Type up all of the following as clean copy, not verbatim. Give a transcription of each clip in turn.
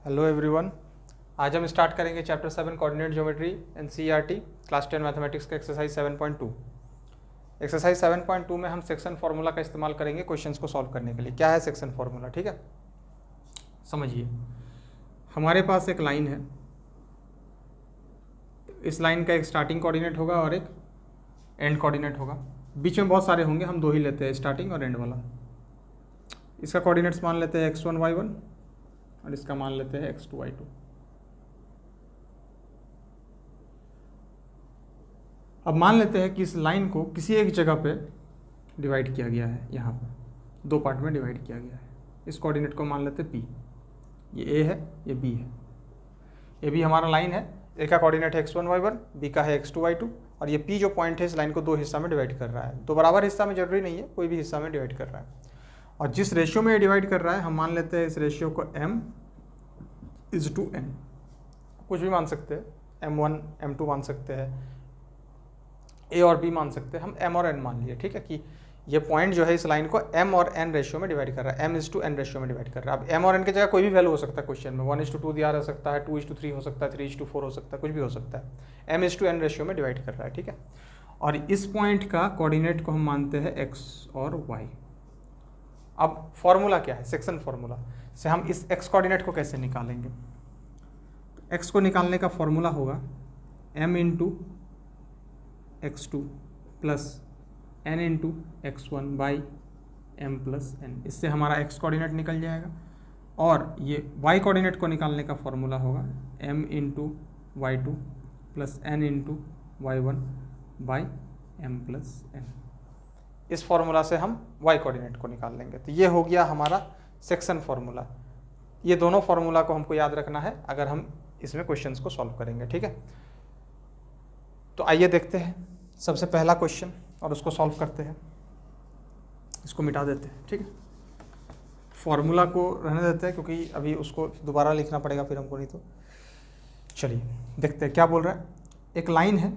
Hello everyone. आज हम start करेंगे chapter 7 coordinate geometry NCERT class 10 mathematics का एक्सरसाइज 7.2। एक्सरसाइज 7.2 में हम सेक्शन फार्मूला का इस्तेमाल करेंगे क्वेश्चंस को सॉल्व करने के लिए। क्या है सेक्शन फार्मूला? ठीक है, समझिए। हमारे पास एक लाइन है, इस लाइन का एक स्टार्टिंग कोऑर्डिनेट होगा और एक एंड कोऑर्डिनेट होगा। बीच में बहुत सारे होंगे, हम दो ही लेते हैं, स्टार्टिंग और एंड वाला। इसका कोऑर्डिनेट्स मान लेते हैं x1 y1 और इसका मान लेते हैं x2 y2। अब मान लेते हैं कि इस लाइन को किसी एक जगह पे डिवाइड किया गया है, यहाँ पर दो पार्ट में डिवाइड किया गया है। इस कोऑर्डिनेट को मान लेते हैं p। ये a है, ये b है। ये भी हमारा लाइन है, a का कोऑर्डिनेट है x1 y1, b का है x2 y2 और ये p जो पॉइंट है इस लाइन को दो हिस्सा में डिवाइड कर रहा है। तो बराबर हिस्सा में जरूरी नहीं है, कोई भी हिस्सा में डिवाइड कर रहा है। और जिस रेशियो में ये डिवाइड कर रहा है हम मान लेते हैं इस रेशियो को m/n। कुछ भी मान सकते हैं, m1 m2 मान सकते हैं, a और b मान सकते हैं। हम m और n मान लिए, ठीक है, कि ये पॉइंट जो है इस लाइन को m और n रेशियो में डिवाइड कर रहा है, m/n रेशियो में डिवाइड कर रहा है। अब m और n की जगह कोई भी वैल्यू हो सकता है क्वेश्चन में, 1:2 दिया जा सकता है, 2:3 हो सकता है, 3:4 हो सकता है, कुछ भी हो सकता है। m/n रेशियो में डिवाइड कर रहा है, ठीक है। और इस पॉइंट का कोऑर्डिनेट को हम मानते हैं x और y। अब फॉर्मूला क्या है? सेक्शन फार्मूला से हम इस x कोऑर्डिनेट को कैसे निकालेंगे? तो x को निकालने का फॉर्मूला होगा m/x2 plus n/x1 by m+n। इससे हमारा x कोऑर्डिनेट निकल जाएगा। और ये y कोऑर्डिनेट को निकालने का फॉर्मूला होगा m/y2 plus n/y1 by m+n। इस फॉर्मूला से हम y कोऑर्डिनेट को निकाल लेंगे। तो ये हो गया हमारा सेक्शन फार्मूला। ये दोनों फार्मूला को हमको याद रखना है अगर हम इसमें क्वेश्चंस को सॉल्व करेंगे, ठीक है। तो आइए देखते हैं सबसे पहला क्वेश्चन और उसको सॉल्व करते हैं। इसको मिटा देते हैं, ठीक है। फॉर्मूला को रहने देते हैं क्योंकि अभी उसको दोबारा लिखना पड़ेगा फिर हमको, नहीं तो। चलिए देखते हैं क्या बोल रहा है। एक लाइन है,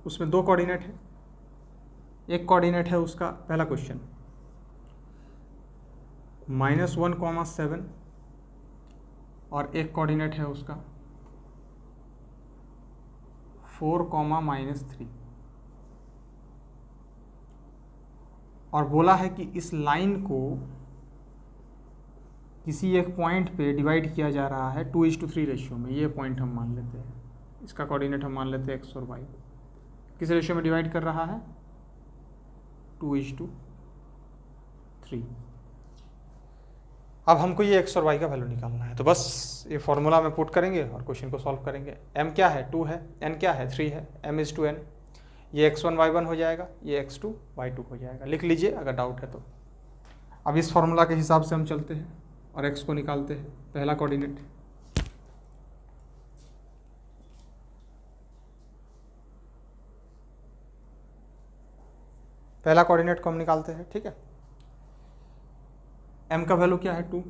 उसमें दो कोऑर्डिनेट है। एक कोऑर्डिनेट है उसका, पहला क्वेश्चन, -1,7 और एक कोऑर्डिनेट है उसका 4,-3। और बोला है कि इस लाइन को किसी एक पॉइंट पे डिवाइड किया जा रहा है 2:3 रेशियो में। ये पॉइंट हम मान लेते हैं, इसका कोऑर्डिनेट हम मान लेते हैं x और y। किस रेशियो में डिवाइड कर रहा है? 2:3। अब हमको ये x और y का वैल्यू निकालना है, तो बस ये फॉर्मूला में पुट करेंगे और क्वेश्चन को सॉल्व करेंगे। m क्या है? 2 है, n क्या है? 3 है, m/n। ये x1 y1 हो जाएगा, ये x2 y2 हो जाएगा। लिख लीजिए अगर डाउट है तो। अब इस फॉर्मूला के हिसाब से हम चलते हैं और x को निकालते हैं, पहला कोऑर्डिनेट। पहला कोऑर्डिनेट को हम निकालते हैं, ठीक है। m का वैल्यू क्या है? 2।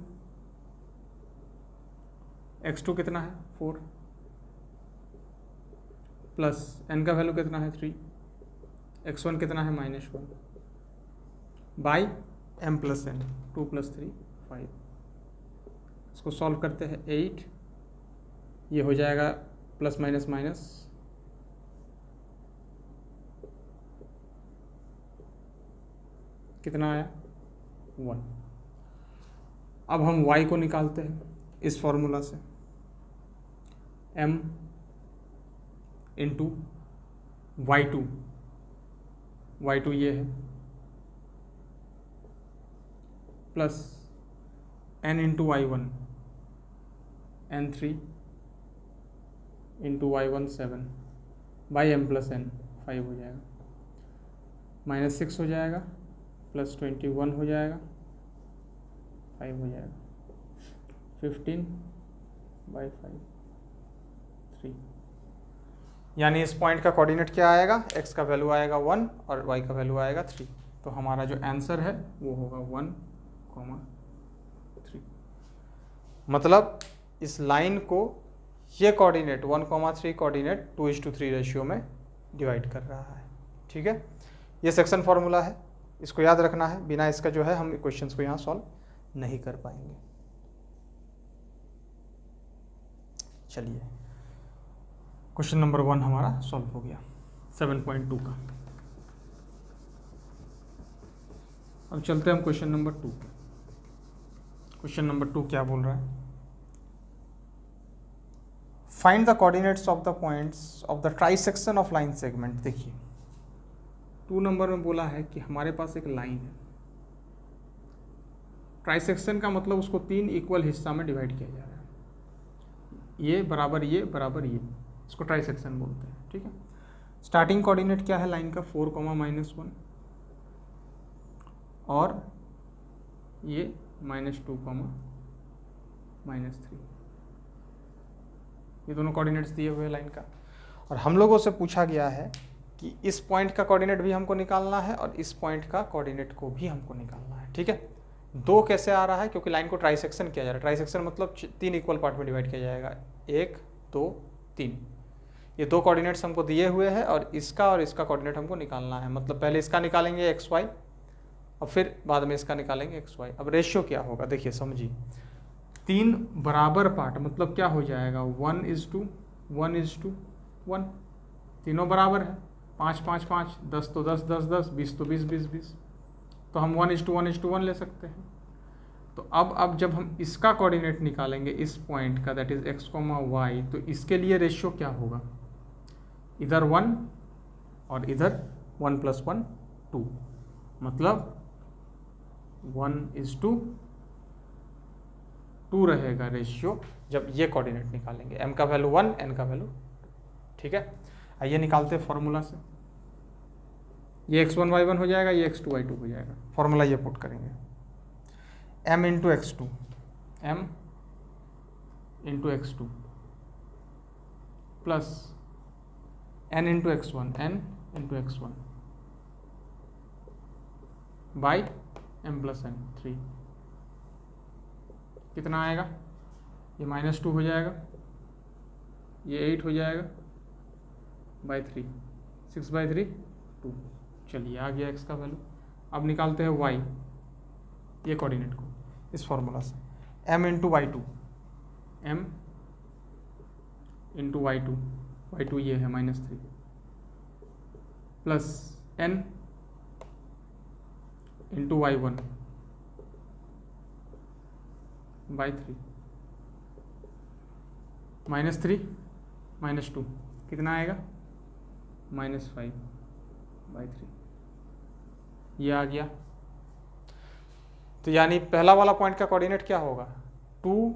x2 कितना है? 4 प्लस n का वैल्यू कितना है? 3। x1 कितना है? -1 बाई m+n। 2 + 3 5। इसको सॉल्व करते हैं, 8। ये हो जाएगा प्लस माइनस माइनस, कितना आया? 1। अब हम y को निकालते हैं इस फॉर्मूला से, m/y2। y2 ये है, plus n/y1, n3 y1 7 by m+n 5 हो जाएगा, -6 हो जाएगा, +21 हो जाएगा, 5 हो जाएगा, 15/5 3। यानी इस पॉइंट का कोऑर्डिनेट क्या आएगा? x का वैल्यू आएगा 1 और y का वैल्यू आएगा 3। तो हमारा जो आंसर है वो होगा 1,3। मतलब इस लाइन को ये कोऑर्डिनेट 1,3 कोऑर्डिनेट 2:3 रेशियो में डिवाइड कर रहा है, ठीक है। ये सेक्शन फार्मूला है, इसको याद रखना है। बिना इसका जो है हम क्वेश्चंस को यहाँ सॉल्व नहीं कर पाएंगे। चलिए क्वेश्चन नंबर 1 हमारा सॉल्व हो गया 7.2 का। अब चलते हैं हम क्वेश्चन नंबर 2 पे। क्वेश्चन नंबर 2 क्या बोल रहा है? Find the coordinates of the points of the trisection of line segment. देखिए 2 नंबर में बोला है कि हमारे पास एक लाइन है, ट्राइसेक्शन का मतलब उसको 3 इक्वल हिस्सा में डिवाइड किया जा रहा है, ये बराबर ये बराबर ये, इसको ट्राइसेक्शन बोलते हैं। ठीक है, स्टार्टिंग कोऑर्डिनेट क्या है लाइन का? 4, -1 और ये -2, -3, ये दोनों कोऑर्डिनेट्स दिए हुए लाइन का। और हम लोगों से पूछा गया है कि इस पॉइंट का कोऑर्डिनेट भी हमको निकालना है और इस पॉइंट का कोऑर्डिनेट को भी हमको निकालना है। ठीक है, 2 कैसे आ रहा है? क्योंकि लाइन को ट्राइसेक्शन किया जा रहा है। ट्राइसेक्शन मतलब 3 इक्वल पार्ट में डिवाइड किया जाएगा, 1, 2, 3। ये 2 कोऑर्डिनेट्स हमको दिए हुए हैं और इसका कोऑर्डिनेट हमको निकालना है। मतलब पहले इसका निकालेंगे XY और फिर बाद में इसका निकालेंगे XY। अब रेशियो क्या होगा देखिए समझिए, 3 बराबर पार्ट मतलब क्या हो जाएगा? 1:1, 1:1, तीनों बराबर है। 5, 5, 5, 10 तो 10, 10, 10, 20 तो 20, 20, 20, तो हम 1:1 ले सकते हैं। तो अब जब हम इसका कोऑर्डिनेट निकालेंगे इस पॉइंट का, दैट इज x, y, तो इसके लिए रेशियो क्या होगा? इधर 1 और इधर 1 + 1 2, मतलब 1:2 रहेगा रेशियो जब ये कोऑर्डिनेट निकालेंगे। m का वैल्यू 1, n का वैल्यू 2। ठीक है, आइए निकालते हैं फॉर्मूला से। ये x1 y1 हो जाएगा, ये x2 y2 हो जाएगा। फॉर्मूला ये पुट करेंगे, m × x2, m × x2 plus n × x1, n × x1 by m + n 3। कितना आएगा? ये -2 हो जाएगा, ये 8 हो जाएगा, बाई 3, 6/3 2। चलिए आ गया x का वैल्यू। अब निकालते हैं y, ये कोऑर्डिनेट को इस फॉर्मूला से, m × y2, m × y2, y2 ये है -3, प्लस n × y1 बाई 3, -3 -2 कितना आएगा? -5/3, ये आ गया। तो यानी पहला वाला पॉइंट का कोऑर्डिनेट क्या होगा? 2,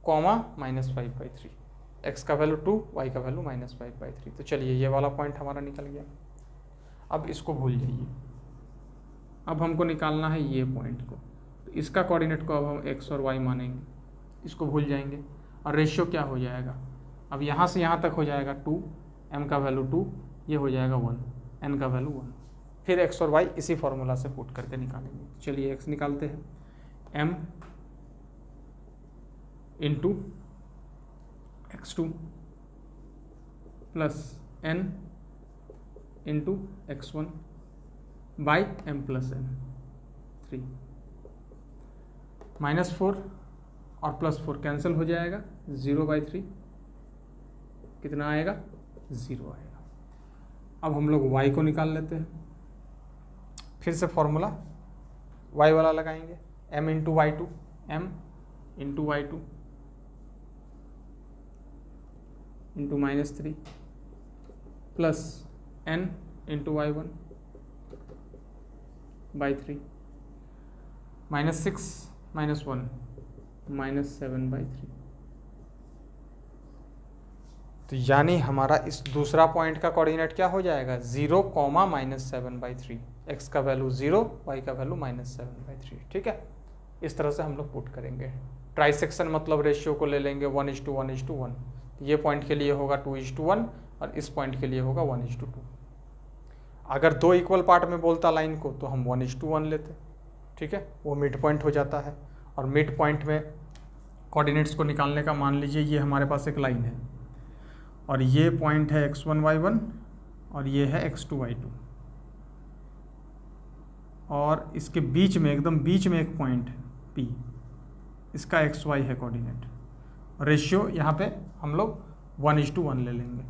-5/3, x का वैल्यू 2, y का वैल्यू -5/3। तो चलिए ये वाला पॉइंट हमारा निकल गया। अब इसको भूल जाइए, अब हमको निकालना है ये पॉइंट को। तो इसका कोऑर्डिनेट को अब हम x और y मानेंगे, इसको भूल जाएंगे। और रेशियो क्या हो जाएगा? अब यहाँ से यहाँ तक हो जाएगा 2, m का वैल्यू 2, ये हो जाएगा 1, n का वैल्यू 1। फिर x और y इसी फॉर्मूला से पुट करके निकालेंगे। चलिए x निकालते हैं, m × x2 plus n × x1 by m + n 3, -4 और +4 कैंसिल हो जाएगा, 0/3 कितना आएगा? 0 आएगा। अब हम लोग y को निकाल लेते हैं। फिर से फॉर्मूला y वाला लगाएंगे, m × y2, m × y2 × -3 plus n × y1 by 3, -6 -1 -7/3। तो यानी हमारा इस दूसरा पॉइंट का कोऑर्डिनेट क्या हो जाएगा? 0, -7/3, x का वैल्यू 0, y का वैल्यू -7/3। ठीक है, इस तरह से हम लोग पुट करेंगे। ट्राइसेक्शन मतलब रेशियो को ले लेंगे 1:1:1। ये पॉइंट के लिए होगा 2:1 और इस पॉइंट के लिए होगा 1:2। अगर 2 इक्वल पार्ट में बोलता लाइन को तो हम 1:1 लेते। ठीक है, वो मिड पॉइंट हो जाता है। और मिड पॉइंट में कोऑर्डिनेट्स को निकालने का, मान लीजिए ये हमारे पास एक लाइन है और ये पॉइंट है x1 y1 और ये है x2 y2 और इसके बीच में, एकदम बीच में एक पॉइंट है P, इसका xy है कोऑर्डिनेट। रेशियो यहाँ पे हम लोग 1:1 ले लेंगे।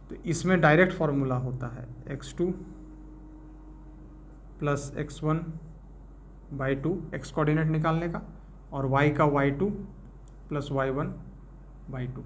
तो इसमें डायरेक्ट फॉर्मूला होता है x2 plus x1/2 x coordinate निकालने का, और y का y2 प्लस y1/2।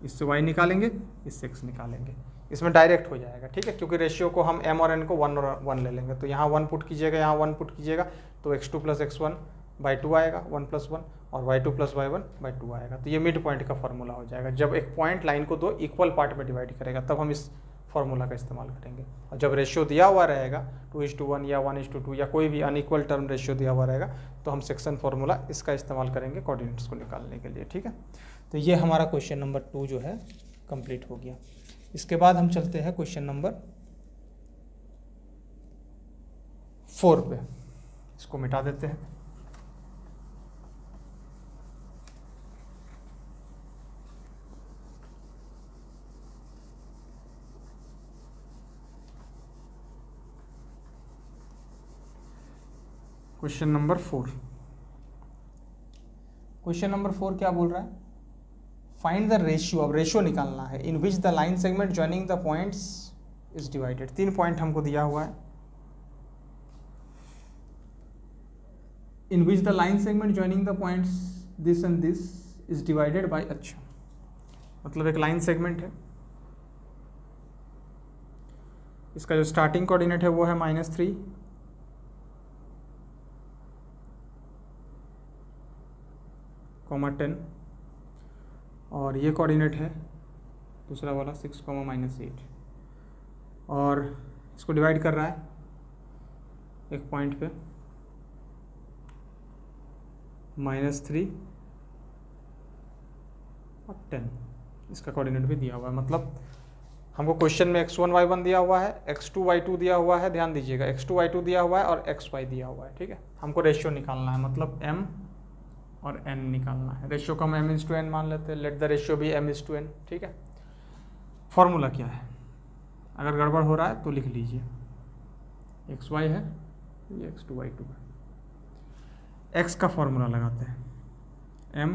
इससे y निकालेंगे, इससे x निकालेंगे, इसमें डायरेक्ट हो जाएगा। ठीक है, क्योंकि रेशियो को हम m और n को 1 और 1 ले लेंगे। तो यहाँ 1 पुट कीजिएगा, यहाँ 1 पुट कीजिएगा, तो x2 प्लस x1/2 आएगा 1 + 1, और y2 प्लस y1/2 आएगा। तो ये मिड पॉइंट का फॉर्मूला हो जाएगा। जब एक पॉइंट लाइन को 2 इक्वल पार्ट में डिवाइड करेगा तब हम इस फॉर्मूला का इस्तेमाल करेंगे। और जब रेशियो दिया हुआ रहेगा 2:1 या 1:2 या कोई भी अनइक्वल टर्म रेशियो दिया हुआ रहेगा, तो हम सेक्शन फॉर्मूला इसका इस्तेमाल करेंगे कोऑर्डिनेट्स को निकालने के लिए। ठीक है, तो ये हमारा क्वेश्चन नंबर 2 जो है कंप्लीट हो गया। इसके बाद हम चलते हैं क्वेश्चन नंबर 4 पे। इसको मिटा देते हैं। Question number 4। क्वेश्चन नंबर 4 क्या बोल रहा है? फाइंड द रेशियो, अब रेशियो निकालना है, in which the line segment joining the points is divided. 3 point हमको दिया हुआ है। In which the line segment joining the points this and this is divided by, अच्छा मतलब एक लाइन सेगमेंट है, इसका जो स्टार्टिंग कोऑर्डिनेट है वो है -3, (10), और ये कोऑर्डिनेट है दूसरा वाला 6, -8, और इसको डिवाइड कर रहा है एक पॉइंट पे -3 और 10। इसका कोऑर्डिनेट भी दिया हुआ है। मतलब हमको क्वेश्चन में x1 y1 दिया हुआ है, x2 y2 दिया हुआ है, ध्यान दीजिएगा x2 y2 दिया हुआ है और xy दिया हुआ है। ठीक है, हमको रेशियो निकालना है, मतलब m और n निकालना है। रेशियो को हम m/n मान लेते हैं, लेट द रेशियो भी m/n। ठीक है, फॉर्मूला क्या है? अगर गड़बड़ हो रहा है तो लिख लीजिए, xy है, ये x2 y2 है। x का फॉर्मूला लगाते हैं, m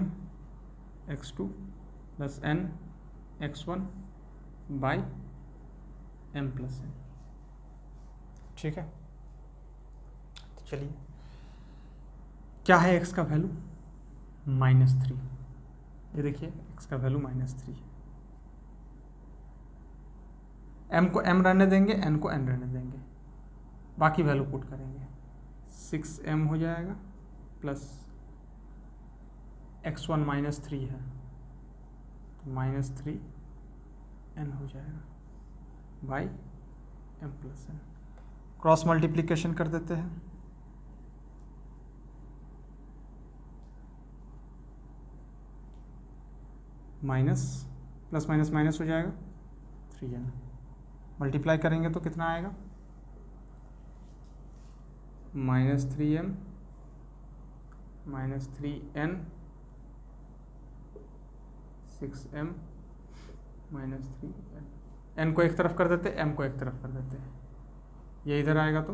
x2 plus n x1 by m plus n। ठीक है, तो चलिए, क्या है x का वैल्यू? -3। ये देखिए x का वैल्यू -3 है। m को m रहने देंगे, n को n रहने देंगे, बाकी वैल्यू पुट करेंगे। 6m हो जाएगा प्लस x1 -3 है तो -3n हो जाएगा by m plus n। Cross multiplication कर देते हैं, माइनस प्लस माइनस माइनस हो जाएगा, 3n। मल्टीप्लाई करेंगे तो कितना आएगा? -3m -3n 6m -3n। n को एक तरफ कर देते, m को एक तरफ कर देते हैं, ये इधर आएगा तो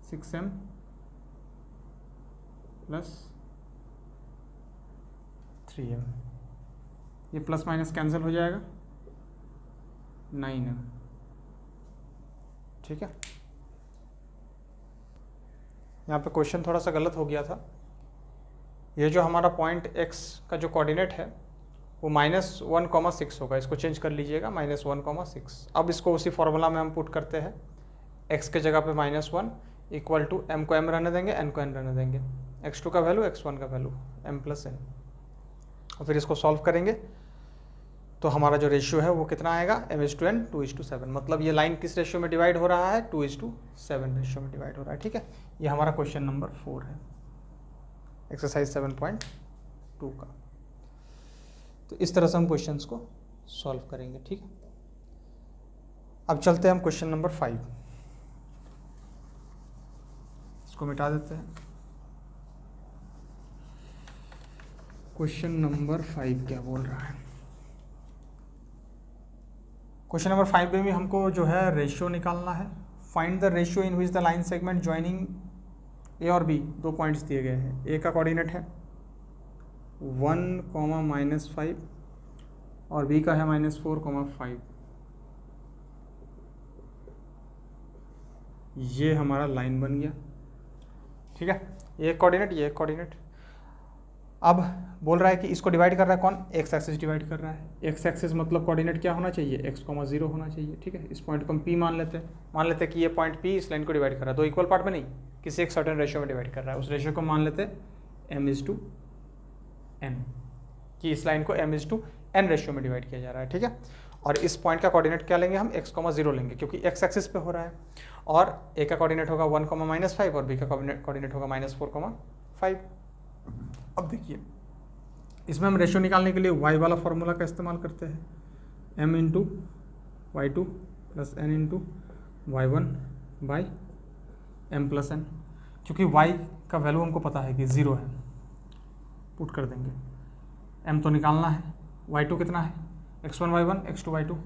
6m प्लस 3m। ये प्लस माइनस कैंसिल हो जाएगा, 9m। ठीक है, यहाँ पे क्वेश्चन थोड़ा सा गलत हो गया था। ये जो हमारा पॉइंट x का जो कोऑर्डिनेट है वो -1,6 होगा, इसको चेंज कर लीजिएगा, -1,6। अब इसको उसी फॉर्मूला में हम पुट करते हैं, x के जगह पे -1 इक्वल टू m को m रहने देंगे, n को n रहने देंगे, x2 का वैल्यू x1 का वैल्यू m प्लस n, और फिर इसको सॉल्व करेंगे तो हमारा जो रेशियो है वो कितना आएगा? m/n 2:7। मतलब ये लाइन किस रेशियो में डिवाइड हो रहा है? 2:7 रेशियो में डिवाइड हो रहा है। ठीक है, ये हमारा क्वेश्चन नंबर 4 है, एक्सरसाइज 7.2 का। तो इस तरह से हम क्वेश्चंस को सॉल्व करेंगे। ठीक है, अब चलते हैं हम क्वेश्चन नंबर 5। इसको मिटा देते हैं। क्वेश्चन नंबर 5 क्या बोल रहा है? क्वेश्चन नंबर 5 में भी हमको जो है रेशियो निकालना है। Find the ratio in which the line segment joining A और बी, 2 पॉइंट्स दिए गए हैं। ए का कोऑर्डिनेट है 1, -5 और बी का है -4, 5। ये हमारा लाइन बन गया, ठीक है। ये कोऑर्डिनेट, ये कोऑर्डिनेट। अब बोल रहा है कि इसको डिवाइड कर रहा है कौन, एक्स एक्सिस डिवाइड कर रहा है। एक्स एक्सिस मतलब कोऑर्डिनेट क्या होना चाहिए, x, 0 होना चाहिए, ठीक है। इस पॉइंट को हम P मान लेते हैं कि ये पॉइंट P इस लाइन को डिवाइड कर रहा है, 2 इक्वल पार्ट में नहीं, किसी एक सर्टेन रेशियो में डिवाइड कर रहा है। उस रेशियो को मान लेते हैं m/n, कि इस लाइन को m/n रेशियो में डिवाइड किया जा रहा है, ठीक है। और इस पॉइंट का कोऑर्डिनेट क्या लेंगे हम, x, 0 लेंगे, क्योंकि x एक्सिस पे हो रहा है। और a का कोऑर्डिनेट होगा 1, -5 और b का कोऑर्डिनेट होगा -4, 5। अब देखिए, इसमें हम रेशियो निकालने के लिए y वाला फॉर्मूला का इस्तेमाल करते हैं, m/y2 + n/y1/m+n। क्योंकि y का वैल्यू हमको पता है कि 0 है, पुट कर देंगे। m तो निकालना है, y2 कितना है, x1 y1 x2 y2,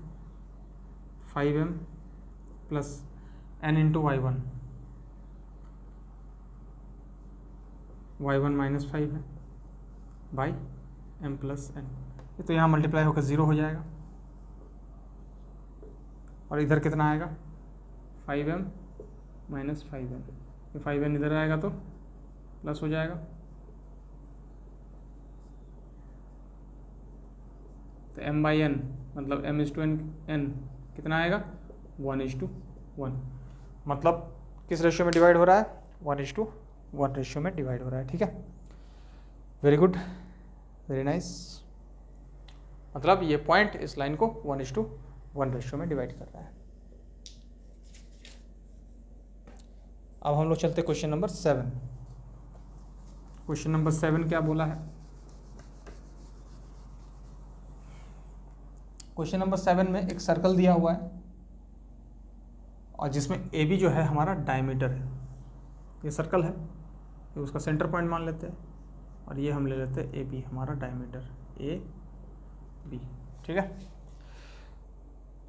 5m + n/y1, y1 -5 है बाई m+n। ये तो यहाँ मल्टीप्लाई होकर 0 हो जाएगा, और इधर कितना आएगा 5m - 5n। ये 5n इधर आएगा तो प्लस हो जाएगा, तो m/n मतलब m/n कितना आएगा 1:1। मतलब किस रेशियो में डिवाइड हो रहा है, 1:1 रेशियो में डिवाइड हो रहा है, ठीक है। Very good, very nice. मतलब ये पॉइंट इस लाइन को 1:1 रेशियो में डिवाइड कर रहा है। अब हम लोग चलते क्वेश्चन नंबर 7। क्वेश्चन नंबर 7 क्या बोला है, क्वेश्चन नंबर 7 में एक सर्कल दिया हुआ है और जिसमें ए बी जो है हमारा डायमीटर है। ये सर्कल है, ये उसका सेंटर पॉइंट मान लेते हैं, और ये हम ले लेते हैं ए बी हमारा डायमीटर ए बी, ठीक है।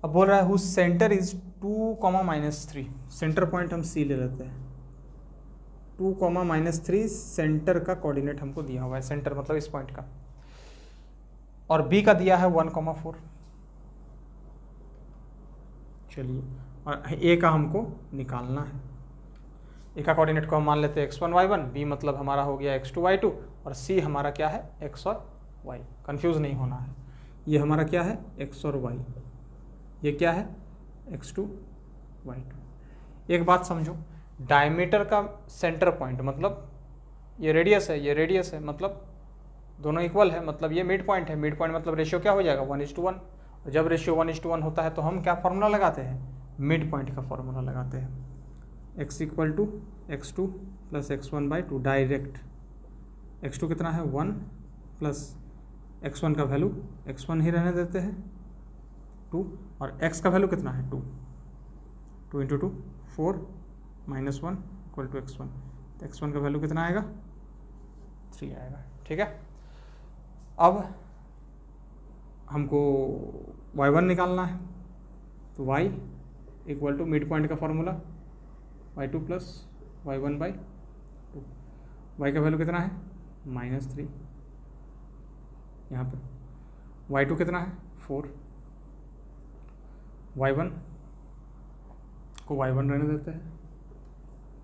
अब बोल रहा है whose centre is 2, -3। Centre point हम सी ले लेते हैं, 2, -3 सेंटर का कोऑर्डिनेट हमको दिया हुआ है। सेंटर मतलब इस पॉइंट का, और बी का दिया है 1, 4। चलिए, और ए का हमको निकालना है। ए का कोऑर्डिनेट को हम मान लेते हैं x1 y1, बी मतलब हमारा हो गया x2 y2, और सी हमारा क्या है x और y। कंफ्यूज नहीं होना है, ये हमारा क्या है x और y, ये क्या है x2 y2। एक बात समझो, डायमीटर का सेंटर पॉइंट मतलब ये रेडियस है, ये रेडियस है, मतलब दोनों इक्वल है, मतलब ये मिड पॉइंट है। मिड पॉइंट मतलब रेशियो क्या हो जाएगा 1:1। और जब रेशियो 1:1 होता है तो हम क्या फार्मूला लगाते हैं, मिड पॉइंट का फार्मूला लगाते हैं, x = x2 + x1/2 direct. x2 कितना है 1 प्लस x1 का वैल्यू x1 ही रहने देते हैं 2, और x का वैल्यू कितना है 2, 2 × 2 4 -1 = x1। तो x1 का वैल्यू कितना आएगा 3 आएगा, ठीक है। अब हमको y1 निकालना है, तो y = मिड पॉइंट का फॉर्मूला y2 + y1/2। y का वैल्यू कितना है -3, यहाँ पे y2 कितना है 4, y1 को y1 रहने देते हैं,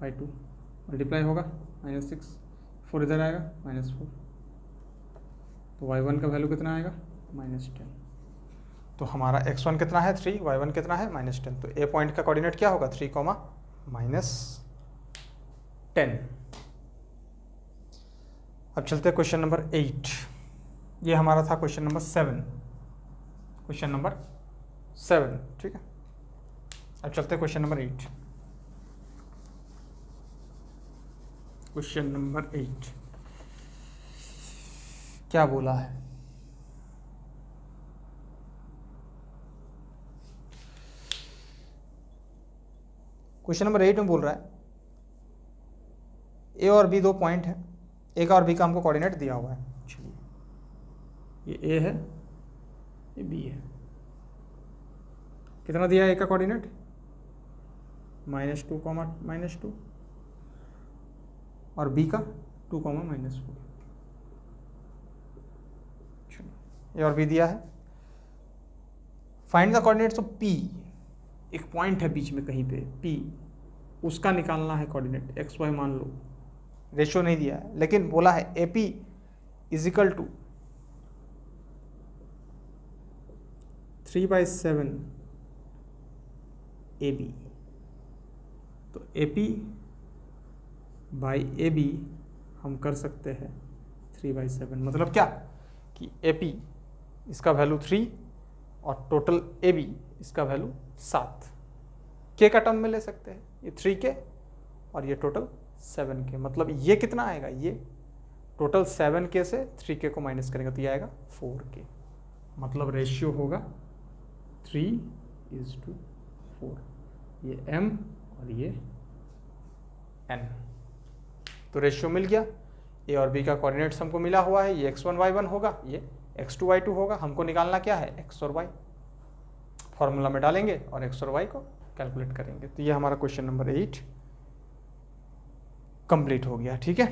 y2 मल्टीप्लाई होगा -6, 4 इधर आएगा -4, तो y1 का वैल्यू कितना आएगा -10। तो हमारा x1 कितना है 3, y1 कितना है -10। तो ए पॉइंट का कोऑर्डिनेट क्या होगा 3, -10। अब चलते हैं क्वेश्चन नंबर 8। ये हमारा था क्वेश्चन नंबर 7, क्वेश्चन नंबर 7, ठीक है। अब चलते हैं क्वेश्चन नंबर 8। क्वेश्चन नंबर 8 क्या बोला है, क्वेश्चन नंबर 8 में बोल रहा है ए और बी 2 पॉइंट है, ए का और बी का हमको कोऑर्डिनेट दिया हुआ है। चलिए, ये ए है, ये बी है, कितना दिया है ए का कोऑर्डिनेट, -2, -2, और बी का 2, -4। ए और बी दिया है। Find the coordinates of P, एक पॉइंट है बीच में कहीं पे पी, उसका निकालना है कोऑर्डिनेट, एक्स वाई मान लो, रेशियो नहीं दिया है लेकिन बोला है A P is equal to 3/7 A B. तो A P by A B हम कर सकते हैं 3/7, मतलब क्या कि ए पी इसका वैल्यू 3 और टोटल ए बी इसका वैल्यू 7 के का टर्म में ले सकते हैं, ये 3 के और ये टोटल 7 के, मतलब ये कितना आएगा, ये टोटल 7 के से 3 के को माइनस करेंगे तो ये आएगा 4 के, मतलब रेशियो होगा 3:4, ये m और ये n। तो रेशियो मिल गया, ए और बी का कोऑर्डिनेट्स हमको मिला हुआ है, ये x1 y1 होगा, ये x2 y2 होगा। हमको निकालना क्या है, x और y, फॉर्मूला में डालेंगे और x और y को कैलकुलेट करेंगे। तो ये हमारा क्वेश्चन नंबर 8 कंप्लीट हो गया। ठीक है।